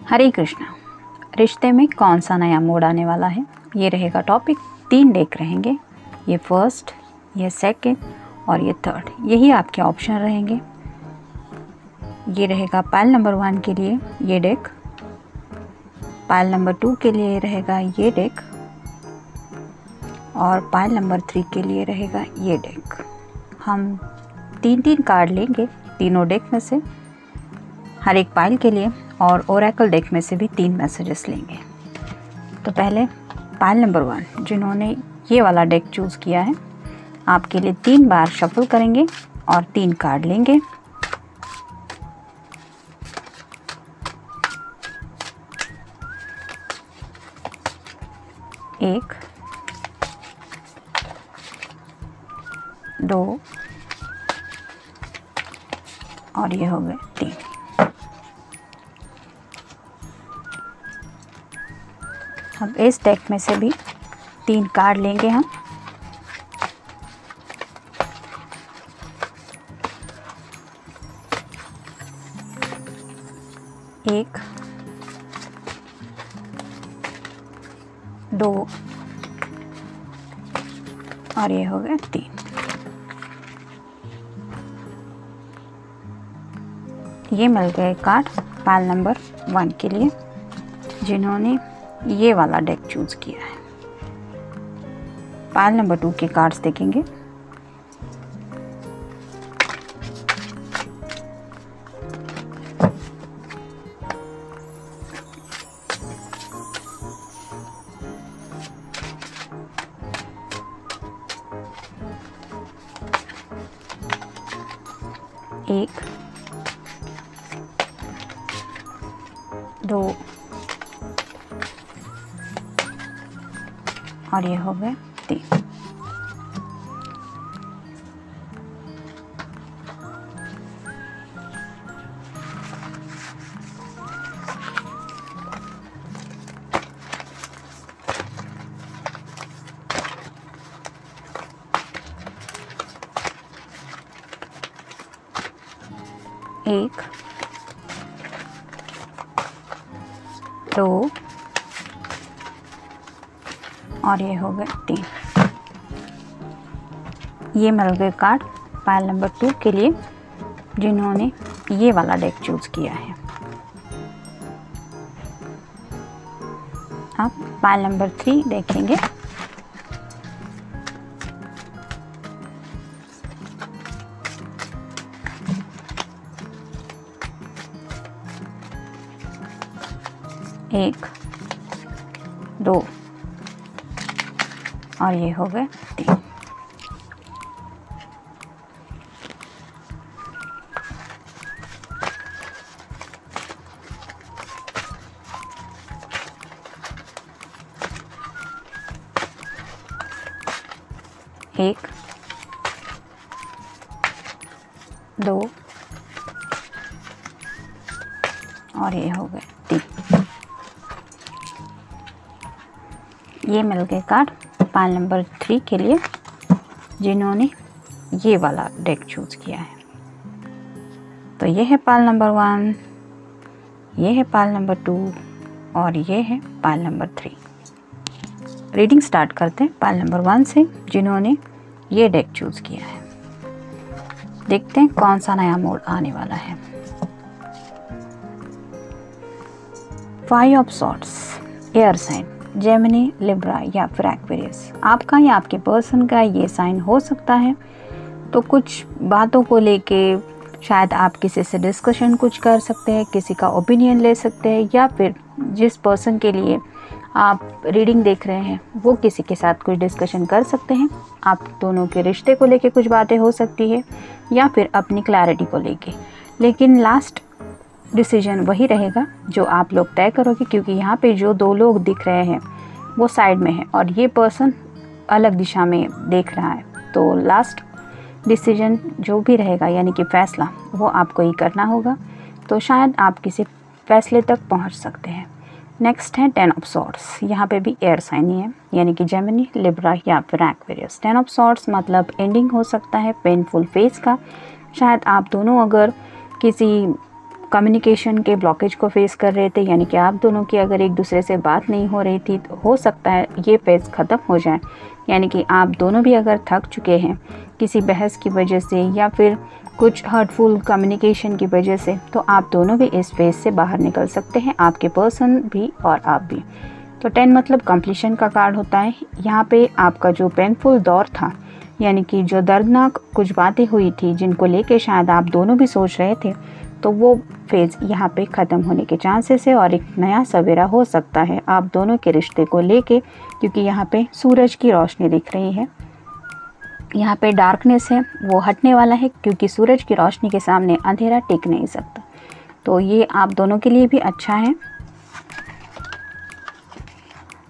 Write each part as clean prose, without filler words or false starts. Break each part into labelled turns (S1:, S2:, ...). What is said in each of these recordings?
S1: हरे कृष्णा। रिश्ते में कौन सा नया मोड़ आने वाला है, ये रहेगा टॉपिक। 3 डेक रहेंगे, ये फर्स्ट, ये सेकंड और ये थर्ड। यही आपके ऑप्शन रहेंगे। ये रहेगा पाइल नंबर 1 के लिए ये डेक, पाइल नंबर 2 के लिए रहेगा ये डेक और पाइल नंबर 3 के लिए रहेगा ये डेक। हम 3-3 कार्ड लेंगे तीनों डेक में से, हर एक पाइल के लिए, और ओरेकल डेक में से भी 3 मैसेजेस लेंगे। तो पहले पाइल नंबर 1 जिन्होंने ये वाला डेक चूज़ किया है, आपके लिए 3 बार शफल करेंगे और 3 कार्ड लेंगे। एक, 2 और ये हो गए 3। अब इस डेक में से भी 3 कार्ड लेंगे हम। एक, 2 और ये हो गए 3। ये मिल गए कार्ड पाइल नंबर 1 के लिए जिन्होंने ये वाला डेक चूज़ किया है। पाइल नंबर 2 के कार्ड्स देखेंगे। एक, 2 और ये हो गए 3। एक, 2 और ये हो गए 3। ये मिल गए कार्ड पाइल नंबर 2 के लिए जिन्होंने ये वाला डेक चूज़ किया है। अब पाइल नंबर 3 देखेंगे। एक, 2 और ये हो गए 3। एक, 2 और ये हो गए 3। ये मिल गए कार्ड पाइल नंबर 3 के लिए जिन्होंने ये वाला डेक चूज़ किया है। तो ये है पाइल नंबर 1, ये है पाइल नंबर 2 और ये है पाइल नंबर 3। रीडिंग स्टार्ट करते हैं पाइल नंबर 1 से जिन्होंने ये डेक चूज़ किया है। देखते हैं कौन सा नया मोड आने वाला है। 5 of swords, air sign, Gemini, Libra या फिर एक्वेरियस। आपका या आपके पर्सन का ये साइन हो सकता है। तो कुछ बातों को लेके शायद आप किसी से डिस्कशन कुछ कर सकते हैं, किसी का ओपिनियन ले सकते हैं, या फिर जिस पर्सन के लिए आप रीडिंग देख रहे हैं वो किसी के साथ कुछ डिस्कशन कर सकते हैं। आप दोनों के रिश्ते को लेके कुछ बातें हो सकती है या फिर अपनी क्लैरिटी को लेके। लेकिन लास्ट डिसीजन वही रहेगा जो आप लोग तय करोगे, क्योंकि यहाँ पे जो 2 लोग दिख रहे हैं वो साइड में है और ये पर्सन अलग दिशा में देख रहा है। तो लास्ट डिसीजन जो भी रहेगा यानी कि फ़ैसला वो आपको ही करना होगा। तो शायद आप किसी फैसले तक पहुँच सकते हैं। नेक्स्ट है 10 ऑफ सॉर्ड्स। यहाँ पे भी एयर साइन ही है यानी कि जेमिनी, लिब्रा या फिर एक्वेरियस। 10 ऑफ सॉर्ड्स मतलब एंडिंग हो सकता है पेनफुल फेज का। शायद आप दोनों अगर किसी कम्युनिकेशन के ब्लॉकेज को फेस कर रहे थे, यानी कि आप दोनों की अगर एक दूसरे से बात नहीं हो रही थी, तो हो सकता है ये फेज ख़त्म हो जाए। यानी कि आप दोनों भी अगर थक चुके हैं किसी बहस की वजह से या फिर कुछ हर्टफुल कम्युनिकेशन की वजह से, तो आप दोनों भी इस फेज से बाहर निकल सकते हैं, आपके पर्सन भी और आप भी। तो 10 मतलब कंप्लीशन का कार्ड होता है। यहाँ पे आपका जो पेनफुल दौर था यानी कि जो दर्दनाक कुछ बातें हुई थी जिनको लेके शायद आप दोनों भी सोच रहे थे, तो वो फेज़ यहाँ पे ख़त्म होने के चांसेस है और एक नया सवेरा हो सकता है आप दोनों के रिश्ते को लेके, क्योंकि यहाँ पे सूरज की रोशनी दिख रही है। यहाँ पे डार्कनेस है वो हटने वाला है, क्योंकि सूरज की रोशनी के सामने अंधेरा टिक नहीं सकता। तो ये आप दोनों के लिए भी अच्छा है।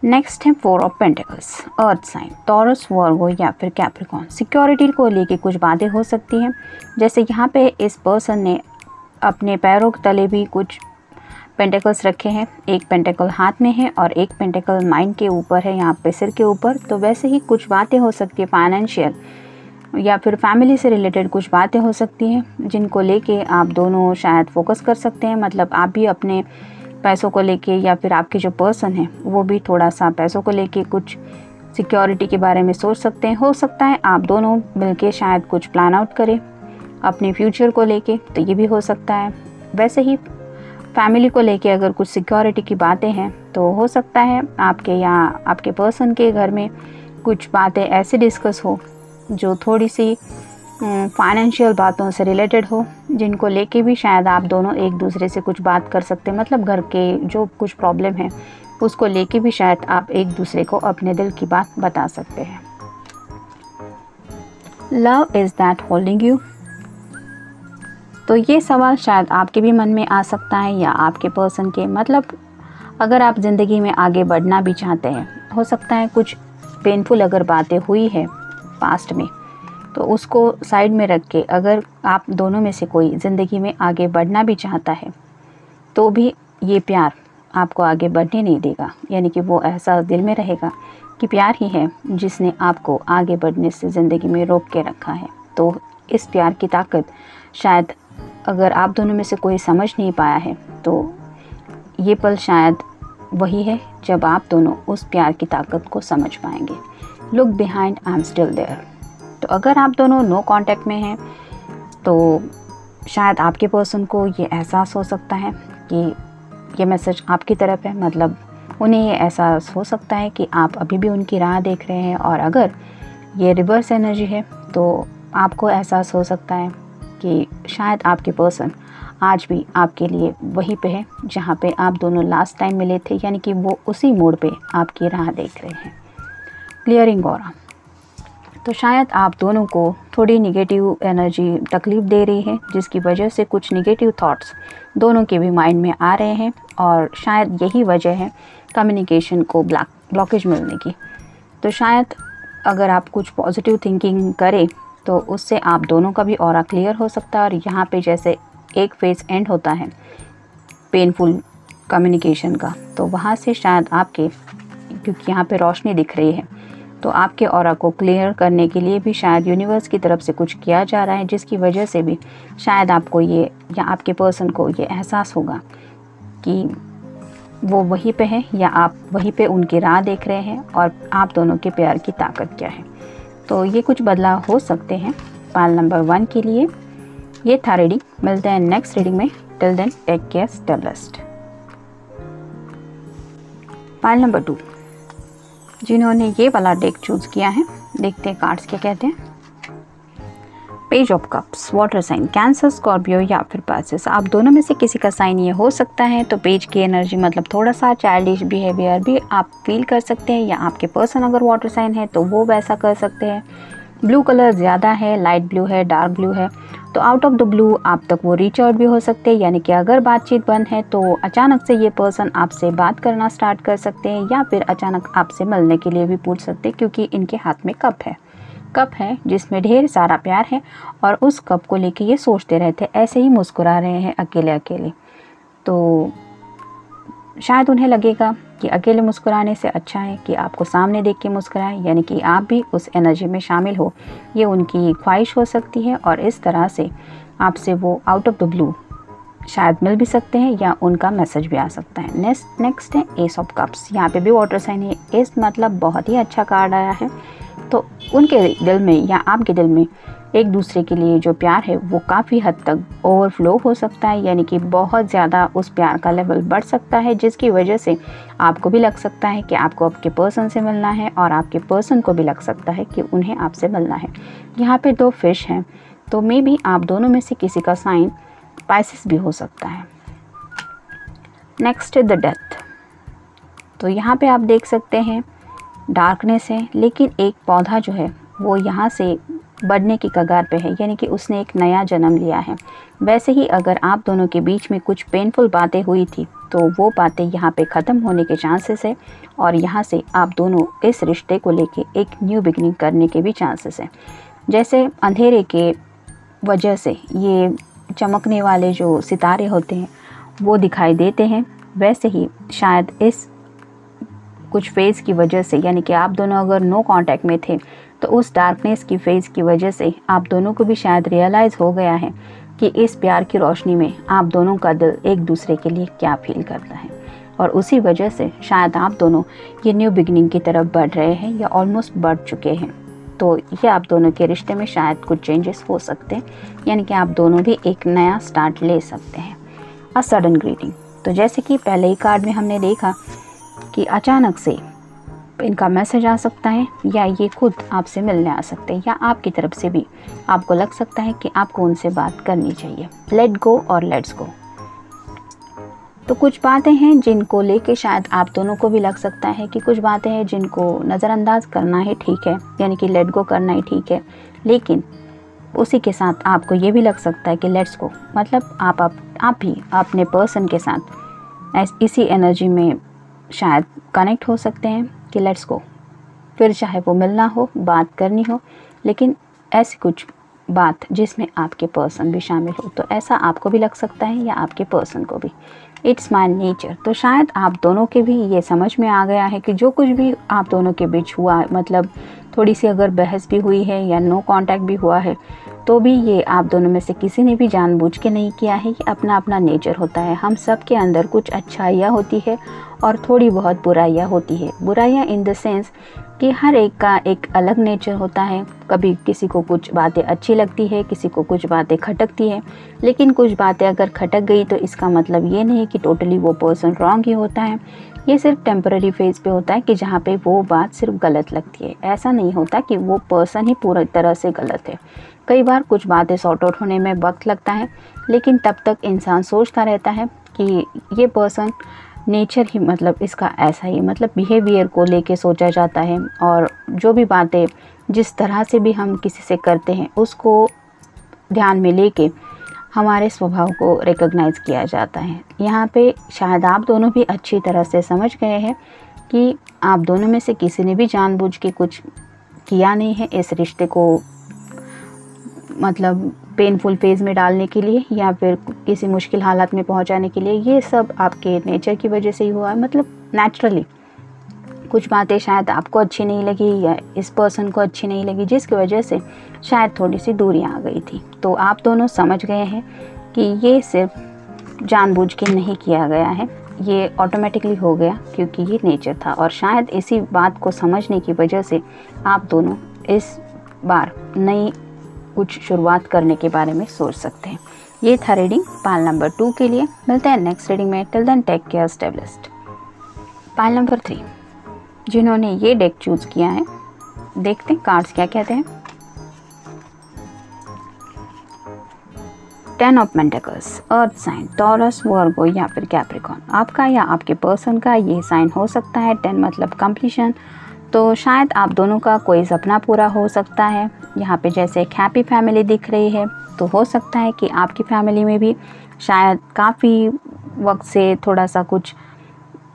S1: नेक्स्ट है 4 of pentacles, earth sign, Taurus, Virgo या फिर कैप्रिकॉर्न। सिक्योरिटी को लेके कुछ बातें हो सकती हैं, जैसे यहाँ पे इस पर्सन ने अपने पैरों के तले भी कुछ पेंटिकल्स रखे हैं। एक पेंटिकल हाथ में है और एक पेंटिकल माइंड के ऊपर है, यहाँ पे सिर के ऊपर। तो वैसे ही कुछ बातें हो सकती है फाइनेंशियल या फिर फैमिली से रिलेटेड कुछ बातें हो सकती हैं जिनको लेके आप दोनों शायद फोकस कर सकते हैं। मतलब आप भी अपने पैसों को लेके या फिर आपके जो पर्सन है वो भी थोड़ा सा पैसों को लेके कुछ सिक्योरिटी के बारे में सोच सकते हैं। हो सकता है आप दोनों मिलके शायद कुछ प्लान आउट करें अपने फ्यूचर को लेके, तो ये भी हो सकता है। वैसे ही फैमिली को लेके अगर कुछ सिक्योरिटी की बातें हैं तो हो सकता है आपके या आपके पर्सन के घर में कुछ बातें ऐसे डिस्कस हो जो थोड़ी सी फाइनेंशियल बातों से रिलेटेड हो, जिनको लेके भी शायद आप दोनों एक दूसरे से कुछ बात कर सकते हैं। मतलब घर के जो कुछ प्रॉब्लम है उसको लेके भी शायद आप एक दूसरे को अपने दिल की बात बता सकते हैं। Love is that holding you. तो ये सवाल शायद आपके भी मन में आ सकता है या आपके पर्सन के। मतलब अगर आप ज़िंदगी में आगे बढ़ना भी चाहते हैं, हो सकता है कुछ पेनफुल अगर बातें हुई है पास्ट में, तो उसको साइड में रख के अगर आप दोनों में से कोई ज़िंदगी में आगे बढ़ना भी चाहता है, तो भी ये प्यार आपको आगे बढ़ने नहीं देगा। यानी कि वो एहसास दिल में रहेगा कि प्यार ही है जिसने आपको आगे बढ़ने से ज़िंदगी में रोक के रखा है। तो इस प्यार की ताकत शायद अगर आप दोनों में से कोई समझ नहीं पाया है, तो ये पल शायद वही है जब आप दोनों उस प्यार की ताकत को समझ पाएंगे। Look behind, I am still there. तो अगर आप दोनों नो कांटेक्ट में हैं, तो शायद आपके पर्सन को ये एहसास हो सकता है कि ये मैसेज आपकी तरफ है। मतलब उन्हें ये एहसास हो सकता है कि आप अभी भी उनकी राह देख रहे हैं। और अगर ये रिवर्स एनर्जी है तो आपको एहसास हो सकता है कि शायद आपके पर्सन आज भी आपके लिए वहीं पे है जहाँ पे आप दोनों लास्ट टाइम मिले थे। यानी कि वो उसी मोड़ पे आपकी राह देख रहे हैं। Clearing aura. तो शायद आप दोनों को थोड़ी निगेटिव एनर्जी तकलीफ़ दे रही है, जिसकी वजह से कुछ निगेटिव थॉट्स दोनों के भी माइंड में आ रहे हैं और शायद यही वजह है कम्युनिकेशन को ब्लॉकेज मिलने की। तो शायद अगर आप कुछ पॉजिटिव थिंकिंग करें तो उससे आप दोनों का भी ऑरा क्लियर हो सकता है। और यहाँ पे जैसे एक फेज़ एंड होता है पेनफुल कम्युनिकेशन का, तो वहाँ से शायद आपके, क्योंकि यहाँ पे रोशनी दिख रही है, तो आपके ऑरा को क्लियर करने के लिए भी शायद यूनिवर्स की तरफ से कुछ किया जा रहा है, जिसकी वजह से भी शायद आपको ये या आपके पर्सन को ये एहसास होगा कि वो वहीं पे है या आप वहीं पे उनकी राह देख रहे हैं और आप दोनों के प्यार की ताकत क्या है। तो ये कुछ बदलाव हो सकते हैं पाल नंबर 1 के लिए। ये था रीडिंग। मिलते हैं नेक्स्ट रीडिंग में। Till then take care, stay blessed. Pile number 2, जिन्होंने ये वाला डेक चूज़ किया है, देखते हैं कार्ड्स क्या कहते हैं। Page of cups, water sign, Cancer, Scorpio या फिर पाइसेस। आप दोनों में से किसी का साइन ये हो सकता है। तो पेज की एनर्जी मतलब थोड़ा सा चाइल्डिश बिहेवियर भी आप फील कर सकते हैं, या आपके पर्सन अगर वाटर साइन है तो वो वैसा कर सकते हैं। ब्लू कलर ज़्यादा है, लाइट ब्लू है, डार्क ब्लू है, तो आउट ऑफ द ब्लू आप तक वो रीच आउट भी हो सकते हैं, यानी कि अगर बातचीत बंद है तो अचानक से ये पर्सन आपसे बात करना स्टार्ट कर सकते हैं, या फिर अचानक आपसे मिलने के लिए भी पूछ सकते हैं, क्योंकि इनके हाथ में कप है जिसमें ढेर सारा प्यार है, और उस कप को लेके ये सोचते रहते हैं, ऐसे ही मुस्कुरा रहे हैं अकेले अकेले। तो शायद उन्हें लगेगा कि अकेले मुस्कुराने से अच्छा है कि आपको सामने देख के मुस्कुराएं, यानी कि आप भी उस एनर्जी में शामिल हो, ये उनकी ख्वाहिश हो सकती है। और इस तरह से आपसे वो आउट ऑफ द ब्लू शायद मिल भी सकते हैं, या उनका मैसेज भी आ सकता है। नेक्स्ट है एस ऑफ कप्स। यहाँ पे भी वाटर साइन है। एस मतलब बहुत ही अच्छा कार्ड आया है। तो उनके दिल में या आपके दिल में एक दूसरे के लिए जो प्यार है वो काफ़ी हद तक ओवरफ्लो हो सकता है, यानी कि बहुत ज़्यादा उस प्यार का लेवल बढ़ सकता है, जिसकी वजह से आपको भी लग सकता है कि आपको आपके पर्सन से मिलना है, और आपके पर्सन को भी लग सकता है कि उन्हें आपसे मिलना है। यहाँ पे 2 फिश हैं, तो मे बी आप दोनों में से किसी का साइन पाइसेस भी हो सकता है। Next the death. तो यहाँ पे आप देख सकते हैं डार्कनेस है, लेकिन एक पौधा जो है वो यहाँ से बढ़ने की कगार पे है, यानी कि उसने एक नया जन्म लिया है। वैसे ही अगर आप दोनों के बीच में कुछ पेनफुल बातें हुई थी तो वो बातें यहाँ पे ख़त्म होने के चांसेस है, और यहाँ से आप दोनों इस रिश्ते को लेके एक न्यू बिगनिंग करने के भी चांसेस है। जैसे अंधेरे के वजह से ये चमकने वाले जो सितारे होते हैं वो दिखाई देते हैं, वैसे ही शायद इस कुछ फेज़ की वजह से, यानी कि आप दोनों अगर नो कांटेक्ट में थे तो उस डार्कनेस की फेज़ की वजह से आप दोनों को भी शायद रियलाइज़ हो गया है कि इस प्यार की रोशनी में आप दोनों का दिल एक दूसरे के लिए क्या फील करता है, और उसी वजह से शायद आप दोनों ये न्यू बिगनिंग की तरफ बढ़ रहे हैं या ऑलमोस्ट बढ़ चुके हैं। तो ये आप दोनों के रिश्ते में शायद कुछ चेंजेस हो सकते हैं, यानी कि आप दोनों भी एक नया स्टार्ट ले सकते हैं। A sudden greeting. तो जैसे कि पहले ही कार्ड में हमने देखा कि अचानक से इनका मैसेज आ सकता है, या ये खुद आपसे मिलने आ सकते हैं, या आपकी तरफ से भी आपको लग सकता है कि आपको उनसे बात करनी चाहिए। लेट गो और लेट्स गो। तो कुछ बातें हैं जिनको लेके शायद आप दोनों को भी लग सकता है कि कुछ बातें हैं जिनको नज़रअंदाज करना है, ठीक है, यानी कि लेट गो करना ही ठीक है, लेकिन उसी के साथ आपको ये भी लग सकता है कि लेट्स गो मतलब आप भी अपने पर्सन के साथ इसी एनर्जी में शायद कनेक्ट हो सकते हैं कि लेट्स गो। फिर चाहे वो मिलना हो, बात करनी हो, लेकिन ऐसी कुछ बात जिसमें आपके पर्सन भी शामिल हो, तो ऐसा आपको भी लग सकता है या आपके पर्सन को भी। It's my nature. तो शायद आप दोनों के भी ये समझ में आ गया है कि जो कुछ भी आप दोनों के बीच हुआ, मतलब थोड़ी सी अगर बहस भी हुई है या नो कांटेक्ट भी हुआ है, तो भी ये आप दोनों में से किसी ने भी जानबूझ के नहीं किया है। ये अपना अपना नेचर होता है। हम सब के अंदर कुछ अच्छाइयाँ होती है और थोड़ी बहुत बुराइयाँ होती है। बुराइयाँ इन द सेंस कि हर एक का एक अलग नेचर होता है। कभी किसी को कुछ बातें अच्छी लगती है, किसी को कुछ बातें खटकती है, लेकिन कुछ बातें अगर खटक गई तो इसका मतलब ये नहीं कि टोटली वो पर्सन रॉन्ग ही होता है। ये सिर्फ टेम्पररी फेज़ पे होता है कि जहाँ पे वो बात सिर्फ गलत लगती है। ऐसा नहीं होता कि वो पर्सन ही पूरी तरह से गलत है। कई बार कुछ बातें सॉर्ट आउट होने में वक्त लगता है, लेकिन तब तक इंसान सोचता रहता है कि ये पर्सन नेचर ही मतलब इसका ऐसा ही, मतलब बिहेवियर को लेके सोचा जाता है, और जो भी बातें जिस तरह से भी हम किसी से करते हैं उसको ध्यान में लेके हमारे स्वभाव को रिकॉग्नाइज़ किया जाता है। यहाँ पे शायद आप दोनों भी अच्छी तरह से समझ गए हैं कि आप दोनों में से किसी ने भी जानबूझ के कुछ किया नहीं है इस रिश्ते को मतलब पेनफुल फेज़ में डालने के लिए या फिर किसी मुश्किल हालात में पहुंचाने के लिए। ये सब आपके नेचर की वजह से ही हुआ है, मतलब नेचुरली कुछ बातें शायद आपको अच्छी नहीं लगी या इस पर्सन को अच्छी नहीं लगी, जिसकी वजह से शायद थोड़ी सी दूरियां आ गई थी। तो आप दोनों समझ गए हैं कि ये सिर्फ जानबूझ के नहीं किया गया है, ये ऑटोमेटिकली हो गया क्योंकि ये नेचर था। और शायद इसी बात को समझने की वजह से आप दोनों इस बार नई कुछ शुरुआत करने के बारे में सोच सकते हैं। ये था रीडिंग पाइल नंबर 2 के लिए। मिलते हैं नेक्स्ट रीडिंग में। Till then take care, stay blessed. Pile number 3 जिन्होंने ये डेक चूज़ किया है, देखते हैं कार्ड्स क्या कहते हैं। 10 of pentacles, earth sign, Taurus, Virgo या फिर कैप्रिकॉर्न। आपका या आपके पर्सन का ये साइन हो सकता है। 10 मतलब कंप्लीशन, तो शायद आप दोनों का कोई सपना पूरा हो सकता है। यहाँ पे जैसे एक हैप्पी फैमिली दिख रही है, तो हो सकता है कि आपकी फैमिली में भी शायद काफ़ी वक्त से थोड़ा सा कुछ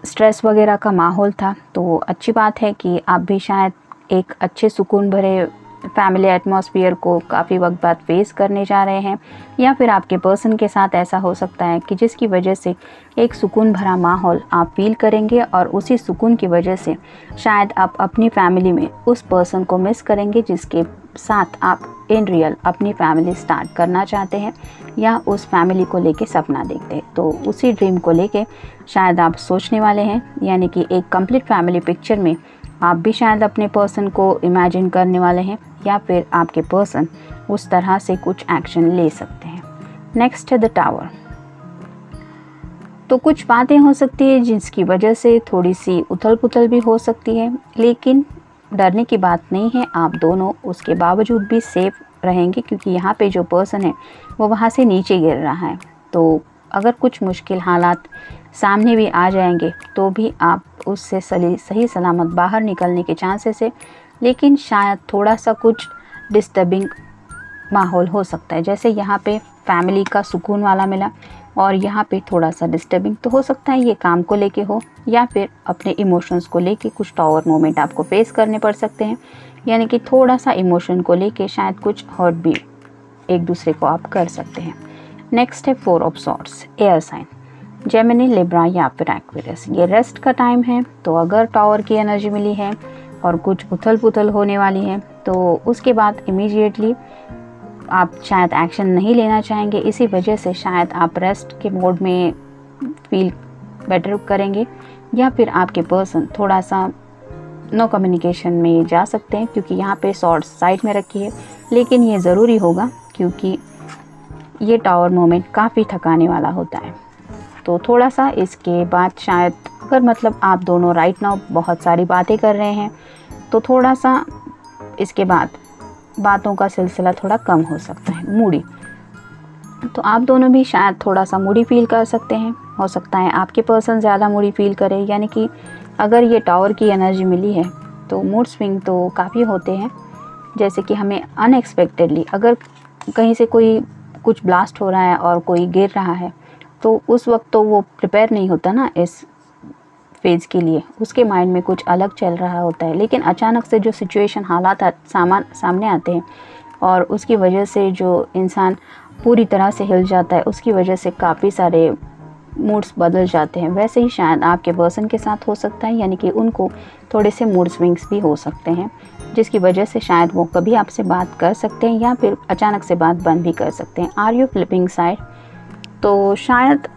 S1: स्ट्रेस वगैरह का माहौल था। तो अच्छी बात है कि आप भी शायद एक अच्छे सुकून भरे फैमिली एटमॉस्फेयर को काफ़ी वक्त बाद फेस करने जा रहे हैं, या फिर आपके पर्सन के साथ ऐसा हो सकता है कि जिसकी वजह से एक सुकून भरा माहौल आप फील करेंगे, और उसी सुकून की वजह से शायद आप अपनी फैमिली में उस पर्सन को मिस करेंगे जिसके साथ आप इन रियल अपनी फैमिली स्टार्ट करना चाहते हैं, या उस फैमिली को लेके सपना देखते हैं। तो उसी ड्रीम को लेके शायद आप सोचने वाले हैं, यानी कि एक कंप्लीट फैमिली पिक्चर में आप भी शायद अपने पर्सन को इमेजिन करने वाले हैं, या फिर आपके पर्सन उस तरह से कुछ एक्शन ले सकते हैं। नेक्स्ट है द टावर। तो कुछ बातें हो सकती है जिसकी वजह से थोड़ी सी उथल पुथल भी हो सकती है, लेकिन डरने की बात नहीं है। आप दोनों उसके बावजूद भी सेफ रहेंगे, क्योंकि यहाँ पे जो पर्सन है वो वहाँ से नीचे गिर रहा है। तो अगर कुछ मुश्किल हालात सामने भी आ जाएंगे तो भी आप उससे सही सलामत बाहर निकलने के चांसेस है, लेकिन शायद थोड़ा सा कुछ डिस्टर्बिंग माहौल हो सकता है। जैसे यहाँ पे फैमिली का सुकून वाला मिला, और यहाँ पे थोड़ा सा डिस्टर्बिंग तो हो सकता है। ये काम को लेके हो, या फिर अपने इमोशंस को लेके कुछ टावर मोमेंट आपको फेस करने पड़ सकते हैं, यानी कि थोड़ा सा इमोशन को लेके शायद कुछ हर्ट भी एक दूसरे को आप कर सकते हैं। नेक्स्ट है 4 of swords, air sign, Gemini, Libra या फिर एक्वेरियस। ये रेस्ट का टाइम है, तो अगर टावर की एनर्जी मिली है और कुछ उथल पुथल होने वाली है, तो उसके बाद इमीडिएटली आप शायद एक्शन नहीं लेना चाहेंगे। इसी वजह से शायद आप रेस्ट के मोड में फील बेटर करेंगे, या फिर आपके पर्सन थोड़ा सा नो कम्युनिकेशन में जा सकते हैं, क्योंकि यहाँ पे सॉर्ड्स साइड में रखी है। लेकिन ये ज़रूरी होगा, क्योंकि ये टावर मोमेंट काफ़ी थकाने वाला होता है। तो थोड़ा सा इसके बाद शायद, अगर मतलब आप दोनों राइट नाउ बहुत सारी बातें कर रहे हैं, तो थोड़ा सा इसके बाद बातों का सिलसिला थोड़ा कम हो सकता है। मूडी, तो आप दोनों भी शायद थोड़ा सा मूडी फील कर सकते हैं। हो सकता है आपके पर्सन ज़्यादा मूडी फील करे, यानी कि अगर ये टावर की एनर्जी मिली है तो मूड स्विंग तो काफ़ी होते हैं। जैसे कि हमें अनएक्सपेक्टेडली अगर कहीं से कोई कुछ ब्लास्ट हो रहा है और कोई गिर रहा है, तो उस वक्त तो वो प्रिपेयर नहीं होता ना इस फेज़ के लिए, उसके माइंड में कुछ अलग चल रहा होता है। लेकिन अचानक से जो सिचुएशन हालात सामने आते हैं, और उसकी वजह से जो इंसान पूरी तरह से हिल जाता है, उसकी वजह से काफ़ी सारे मूड्स बदल जाते हैं। वैसे ही शायद आपके पर्सन के साथ हो सकता है, यानी कि उनको थोड़े से मूड स्विंग्स भी हो सकते हैं, जिसकी वजह से शायद वो कभी आपसे बात कर सकते हैं, या फिर अचानक से बात बंद भी कर सकते हैं। आर यू फ्लिपिंग साइड, तो शायद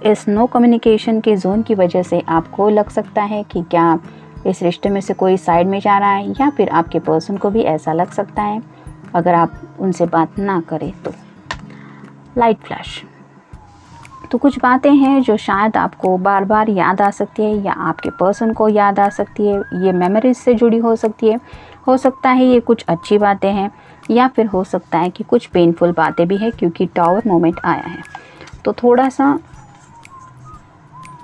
S1: इस नो कम्युनिकेशन के जोन की वजह से आपको लग सकता है कि क्या इस रिश्ते में से कोई साइड में जा रहा है, या फिर आपके पर्सन को भी ऐसा लग सकता है अगर आप उनसे बात ना करें तो। लाइट फ्लैश, तो कुछ बातें हैं जो शायद आपको बार बार याद आ सकती है, या आपके पर्सन को याद आ सकती है। ये मेमोरीज से जुड़ी हो सकती है। हो सकता है ये कुछ अच्छी बातें हैं, या फिर हो सकता है कि कुछ पेनफुल बातें भी हैं, क्योंकि टावर मोमेंट आया है। तो थोड़ा सा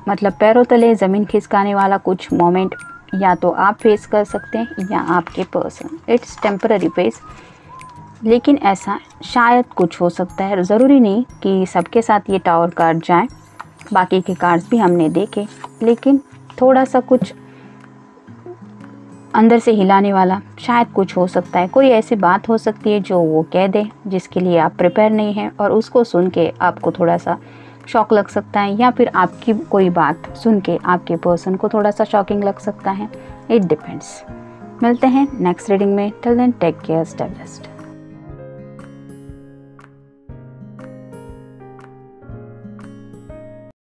S1: मतलब पैरों तले ज़मीन खिसकाने वाला कुछ मोमेंट या तो आप फेस कर सकते हैं, या आपके पर्सन। इट्स टेम्पररी फेस, लेकिन ऐसा शायद कुछ हो सकता है। ज़रूरी नहीं कि सबके साथ ये टावर कार्ड जाए, बाकी के कार्ड्स भी हमने देखे, लेकिन थोड़ा सा कुछ अंदर से हिलाने वाला शायद कुछ हो सकता है। कोई ऐसी बात हो सकती है जो वो कह दे जिसके लिए आप प्रिपेयर नहीं हैं, और उसको सुन के आपको थोड़ा सा शॉक लग सकता है, या फिर आपकी कोई बात सुन के आपके पर्सन को थोड़ा सा शॉकिंग लग सकता है। It depends. मिलते हैं नेक्स्ट रीडिंग में। Till then take care, stay blessed.